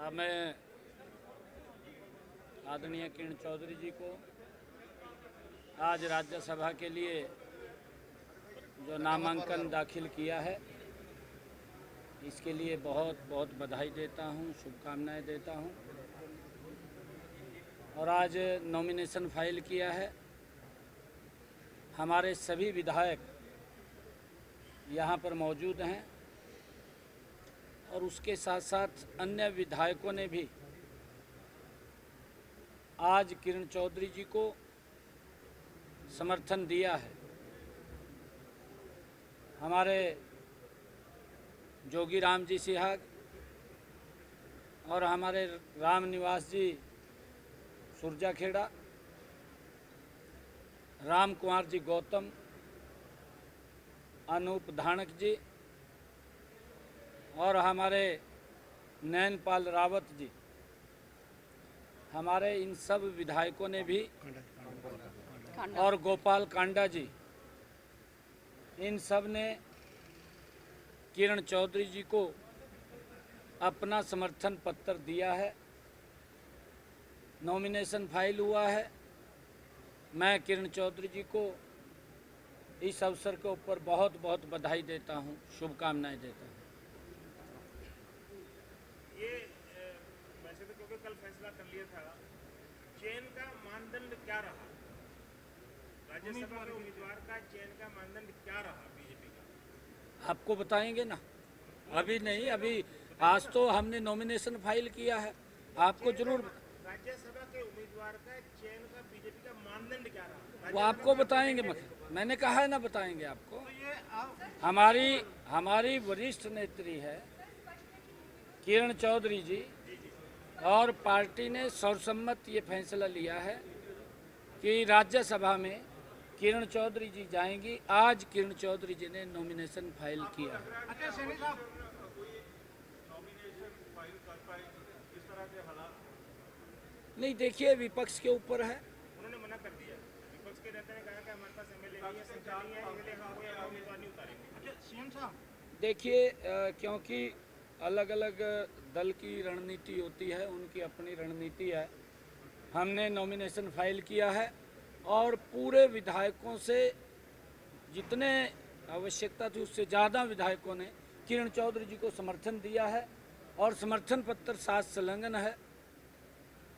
मैं आदरणीय किरण चौधरी जी को आज राज्यसभा के लिए जो नामांकन दाखिल किया है इसके लिए बहुत बहुत बधाई देता हूं, शुभकामनाएं देता हूं। और आज नॉमिनेशन फाइल किया है। हमारे सभी विधायक यहां पर मौजूद हैं और उसके साथ साथ अन्य विधायकों ने भी आज किरण चौधरी जी को समर्थन दिया है। हमारे जोगी राम जी सिहाग और हमारे राम निवास जी सुरजाखेड़ा, राम कुमार जी गौतम, अनूप धानक जी और हमारे नैनपाल रावत जी, हमारे इन सब विधायकों ने भी, और गोपाल कांडा जी, इन सब ने किरण चौधरी जी को अपना समर्थन पत्र दिया है। नॉमिनेशन फाइल हुआ है। मैं किरण चौधरी जी को इस अवसर के ऊपर बहुत बहुत बधाई देता हूं, शुभकामनाएं देता हूं। ये वैसे तो क्योंकि कल फैसला कर लिया था, चयन का मानदंड क्या रहा? राज्यसभा के उम्मीदवार का चयन का मानदंड क्या रहा बीजेपी का? आपको बताएंगे ना, अभी नहीं। अभी आज तो हमने नॉमिनेशन फाइल किया है, आपको जरूर राज्यसभा के उम्मीदवार का चयन का बीजेपी का मानदंड क्या रहा? वो आपको बताएंगे। मैंने कहा है ना, बताएंगे आपको। हमारी वरिष्ठ नेत्री है किरण चौधरी जी और पार्टी ने सर्वसम्मत ये फैसला लिया है कि राज्यसभा में किरण चौधरी जी जाएंगी। आज किरण चौधरी जी ने नॉमिनेशन फाइल किया है। नहीं, देखिए, विपक्ष के ऊपर है। उन्होंने मना कर दिया। विपक्ष के नेता ने कहा कि हमारे पास एमएलए नहीं है, संख्या नहीं है, इसलिए हम कोई उम्मीदवार नहीं उतारेंगे। सीएम साहब, देखिए, क्योंकि अलग अलग दल की रणनीति होती है, उनकी अपनी रणनीति है। हमने नॉमिनेशन फाइल किया है और पूरे विधायकों से जितने आवश्यकता थी उससे ज़्यादा विधायकों ने किरण चौधरी जी को समर्थन दिया है और समर्थन पत्र साथ संलग्न है।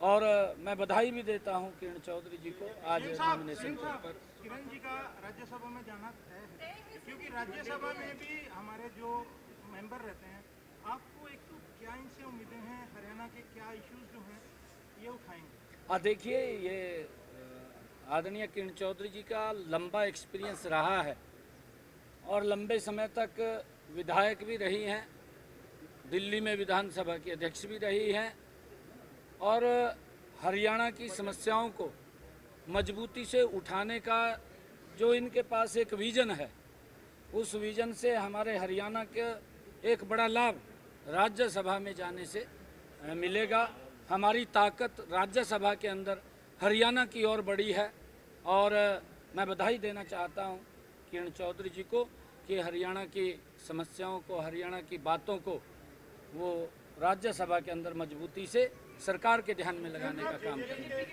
और मैं बधाई भी देता हूं किरण चौधरी जी को आज नॉमिनेशन पर। किरण जी का राज्यसभा में जाना तय है, क्योंकि राज्यसभा में भी हमारे जो मेंबर रहते हैं, आपको एक तो क्या इनसे उम्मीदें हैं, हरियाणा के क्या इश्यूज जो हैं ये उठाएंगे? देखिए, ये आदरणीय किरण चौधरी जी का लंबा एक्सपीरियंस रहा है और लंबे समय तक विधायक भी रही हैं, दिल्ली में विधानसभा की अध्यक्ष भी रही हैं और हरियाणा की समस्याओं को मजबूती से उठाने का जो इनके पास एक विज़न है, उस विज़न से हमारे हरियाणा के एक बड़ा लाभ राज्यसभा में जाने से मिलेगा। हमारी ताकत राज्यसभा के अंदर हरियाणा की ओर बढ़ी है और मैं बधाई देना चाहता हूं किरण चौधरी जी को कि हरियाणा की समस्याओं को, हरियाणा की बातों को वो राज्यसभा के अंदर मजबूती से सरकार के ध्यान में लगाने का काम करेंगे।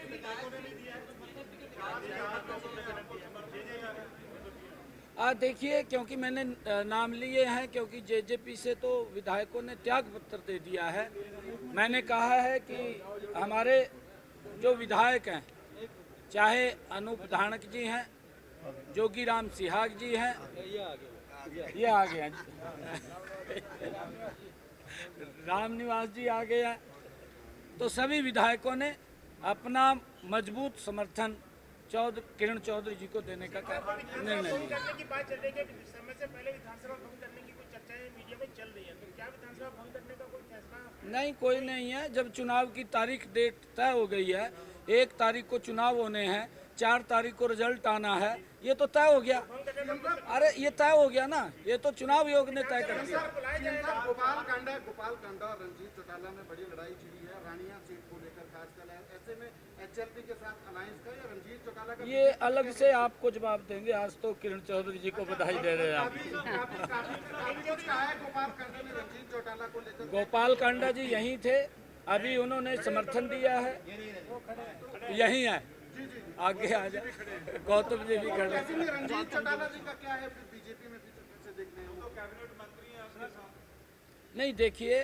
देखिए, क्योंकि मैंने नाम लिए हैं, क्योंकि जेजेपी से तो विधायकों ने त्याग पत्र दे दिया है। मैंने कहा है कि हमारे जो विधायक हैं, चाहे अनूप धानक जी हैं, जोगी राम सिहाग जी हैं, ये आ गए राम निवास जी आ गए हैं, तो सभी विधायकों ने अपना मजबूत समर्थन किरण चौधरी जी को देने का निर्णय लिया। करने की बात चल रही है, समय से पहले विधानसभा भंग करने की कोई चर्चाएं मीडिया में चल रही है, तो क्या विधानसभा भंग करने का कोई फैसला? नहीं, कोई नहीं है। जब चुनाव की तारीख डेट तय हो गई है, 1 तारीख को चुनाव होने हैं, 4 तारीख को रिजल्ट आना है, ये तो तय हो गया। अरे ये तय हो गया ना, ये तो चुनाव आयोग ने तय कर दिया। गोपाल कांडा और रंजीत चौटाला में बड़ी लड़ाई छिड़ी है रानिया सीट को लेकर, खासकर ऐसे में एचएलपी के साथ अलायंस का या रंजीत चौटाला का? ये अलग से आपको जवाब देंगे। आज तो किरण चौधरी जी को बधाई दे रहे हैं आप। गोपाल कांडा ने रंजीत चौटाला को लेकर। गोपाल कांडा जी यहीं थे अभी उन्होंने समर्थन दिया है, यहीं है, आगे आ जाए। गौतम जी भी खड़े। ऐसे में रंजीत चौटाला जी का क्या है फिर बीजेपी में फिर से देखने हैं? नहीं, देखिए,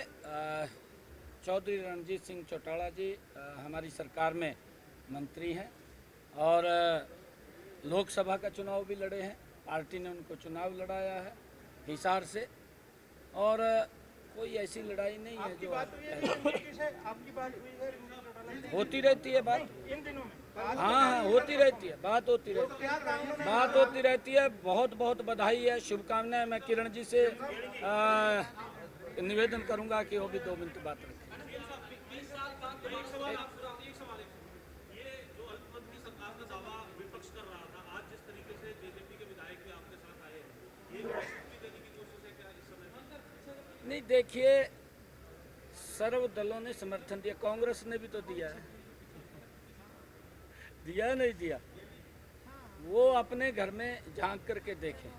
चौधरी रणजीत सिंह चौटाला जी हमारी सरकार में मंत्री हैं और लोकसभा का चुनाव भी लड़े हैं। पार्टी ने उनको चुनाव लड़ाया है हिसार से, और कोई ऐसी लड़ाई नहीं है जो आपकी बात हुई है रंजीत चौटाला जी? होती रहती है बात। इन दिनों में हाँ, होती रहती है, बात होती रहती है, बात होती रहती है। बहुत बहुत बधाई है, शुभकामनाएं। मैं किरण जी से निवेदन करूंगा कि वो भी 2 मिनट बात रखें। नहीं, देखिए, सर्व दलों ने समर्थन दिया, कांग्रेस ने भी तो दिया है, दिया नहीं दिया, वो अपने घर में झांक करके देखें।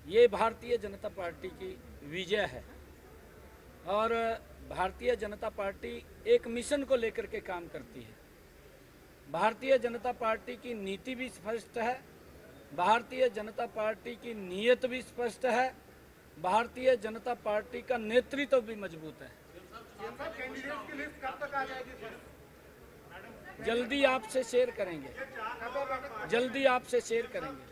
ये भारतीय जनता पार्टी की विजय है और भारतीय जनता पार्टी एक मिशन को लेकर के काम करती है। भारतीय जनता पार्टी की नीति भी स्पष्ट है, भारतीय जनता पार्टी की नीयत भी स्पष्ट है, भारतीय जनता पार्टी का नेतृत्व भी मजबूत है। कैंडिडेट की लिस्ट कब तक आ जाएगी फिर? जल्दी आपसे शेयर करेंगे, जल्दी आपसे शेयर करेंगे।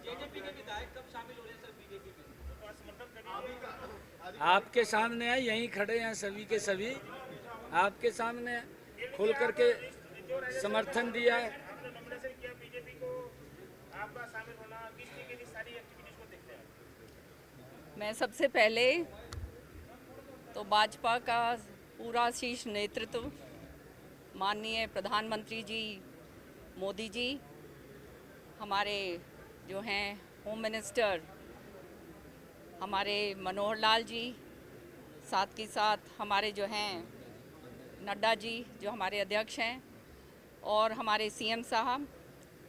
जेजेपी के विधायक कब शामिल हो रहे हैं सर बीजेपी में? आपके सामने है, यहीं खड़े हैं सभी के सभी, आपके सामने खुल करके समर्थन दिया है। आपने नॉमिनेशन किया बीजेपी को, आपका शामिल होना, किस तरीके की सारी एक्टिविटीज को देखते हैं? मैं सबसे पहले तो भाजपा का पूरा शीर्ष नेतृत्व, माननीय प्रधानमंत्री जी मोदी जी, हमारे जो हैं होम मिनिस्टर हमारे मनोहर लाल जी, साथ के साथ हमारे जो हैं नड्डा जी जो हमारे अध्यक्ष हैं, और हमारे सीएम साहब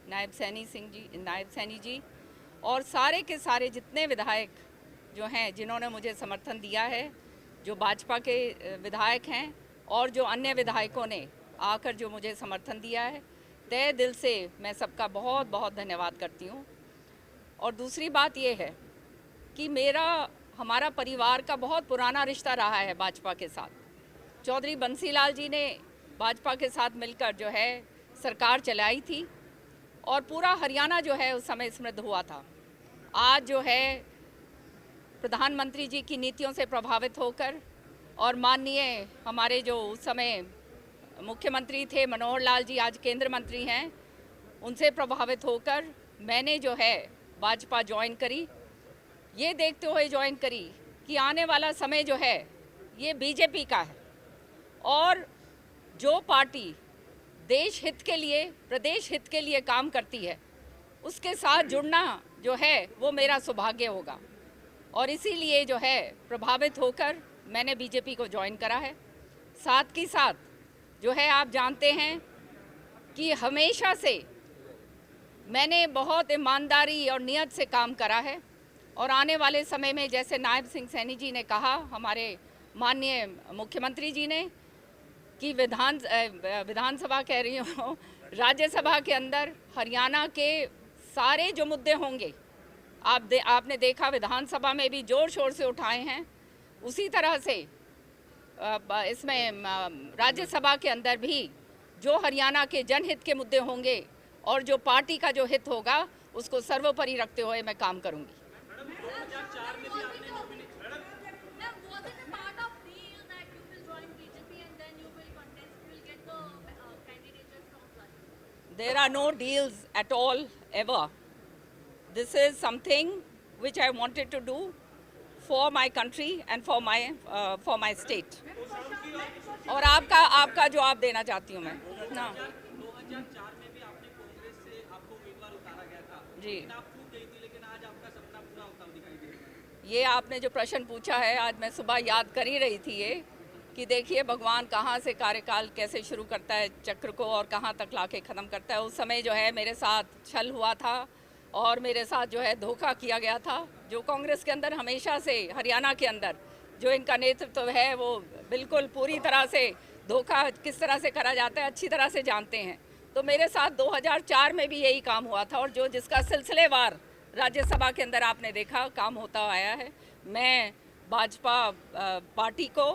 नायब सैनी जी, और सारे के सारे जितने विधायक जो हैं जिन्होंने मुझे समर्थन दिया है, जो भाजपा के विधायक हैं और जो अन्य विधायकों ने आकर जो मुझे समर्थन दिया है, तहे दिल से मैं सबका बहुत बहुत धन्यवाद करती हूँ। और दूसरी बात ये है कि हमारा परिवार का बहुत पुराना रिश्ता रहा है भाजपा के साथ। चौधरी बंसीलाल जी ने भाजपा के साथ मिलकर जो है सरकार चलाई थी और पूरा हरियाणा जो है उस समय समृद्ध हुआ था। आज जो है प्रधानमंत्री जी की नीतियों से प्रभावित होकर और माननीय हमारे जो उस समय मुख्यमंत्री थे मनोहर लाल जी, आज केंद्र मंत्री हैं, उनसे प्रभावित होकर मैंने जो है भाजपा ज्वाइन करी। ये देखते हुए ज्वाइन करी कि आने वाला समय जो है ये बीजेपी का है और जो पार्टी देश हित के लिए, प्रदेश हित के लिए काम करती है, उसके साथ जुड़ना जो है वो मेरा सौभाग्य होगा। और इसीलिए जो है प्रभावित होकर मैंने बीजेपी को ज्वाइन करा है। साथ ही साथ जो है आप जानते हैं कि हमेशा से मैंने बहुत ईमानदारी और नियत से काम करा है और आने वाले समय में जैसे नायब सिंह सैनी जी ने कहा, हमारे माननीय मुख्यमंत्री जी ने, कि विधानसभा कह रही हूँ, राज्यसभा के अंदर हरियाणा के सारे जो मुद्दे होंगे, आपने देखा विधानसभा में भी जोर शोर से उठाए हैं, उसी तरह से इसमें राज्यसभा के अंदर भी जो हरियाणा के जनहित के मुद्दे होंगे और जो पार्टी का जो हित होगा उसको सर्वोपरि रखते हुए मैं काम करूंगी। There are no deals at all ever. This is something which I wanted to do for my country and for my state. और आपका जवाब देना चाहती हूँ मैं ना। 2004 में भी आपने कांग्रेस से आपको उम्मीदवार उतारा गया था, जी, आप चूक गई थी, लेकिन आज आपका सपना पूरा होता हुआ दिखाई दे रहा है। ये आपने जो प्रश्न पूछा है, आज मैं सुबह याद कर ही रही थी ये कि देखिए भगवान कहाँ से कार्यकाल कैसे शुरू करता है चक्र को और कहाँ तक लाके ख़त्म करता है। उस समय जो है मेरे साथ छल हुआ था और मेरे साथ जो है धोखा किया गया था, जो कांग्रेस के अंदर हमेशा से हरियाणा के अंदर जो इनका नेतृत्व है वो बिल्कुल पूरी तरह से धोखा किस तरह से करा जाता है अच्छी तरह से जानते हैं। तो मेरे साथ 2004 में भी यही काम हुआ था और जो जिसका सिलसिलेवार राज्यसभा के अंदर आपने देखा काम होता आया है। मैं भाजपा पार्टी को,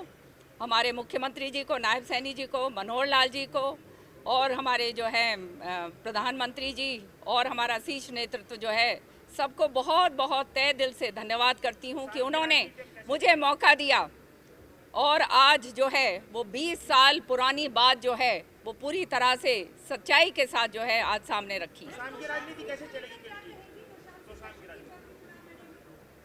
हमारे मुख्यमंत्री जी को, नायब सैनी जी को, मनोहर लाल जी को और हमारे जो है प्रधानमंत्री जी और हमारा शीर्ष नेतृत्व जो है सबको बहुत बहुत तहे दिल से धन्यवाद करती हूँ कि उन्होंने मुझे मौका दिया और आज जो है वो 20 साल पुरानी बात जो है वो पूरी तरह से सच्चाई के साथ जो है आज सामने रखी।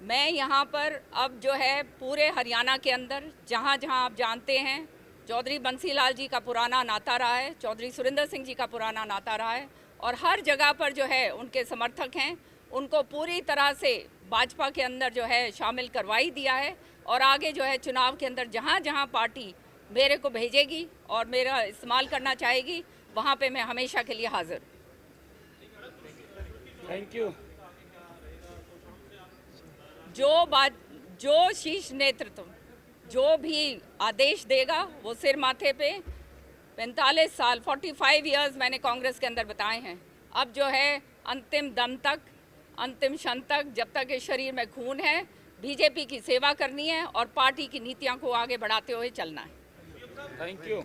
मैं यहाँ पर अब जो है पूरे हरियाणा के अंदर जहाँ जहाँ आप जानते हैं चौधरी बंसीलाल जी का पुराना नाता रहा है, चौधरी सुरेंद्र सिंह जी का पुराना नाता रहा है और हर जगह पर जो है उनके समर्थक हैं, उनको पूरी तरह से भाजपा के अंदर जो है शामिल करवाई दिया है और आगे जो है चुनाव के अंदर जहाँ जहाँ पार्टी मेरे को भेजेगी और मेरा इस्तेमाल करना चाहेगी वहाँ पे मैं हमेशा के लिए हाजिर। Thank you. जो शीर्ष नेतृत्व जो भी आदेश देगा वो सिर माथे पे 45 साल 45 इयर्स मैंने कांग्रेस के अंदर बताए हैं। अब जो है अंतिम दम तक, अंतिम क्षण तक, जब तक इस शरीर में खून है बीजेपी की सेवा करनी है और पार्टी की नीतियों को आगे बढ़ाते हुए चलना है। Thank you.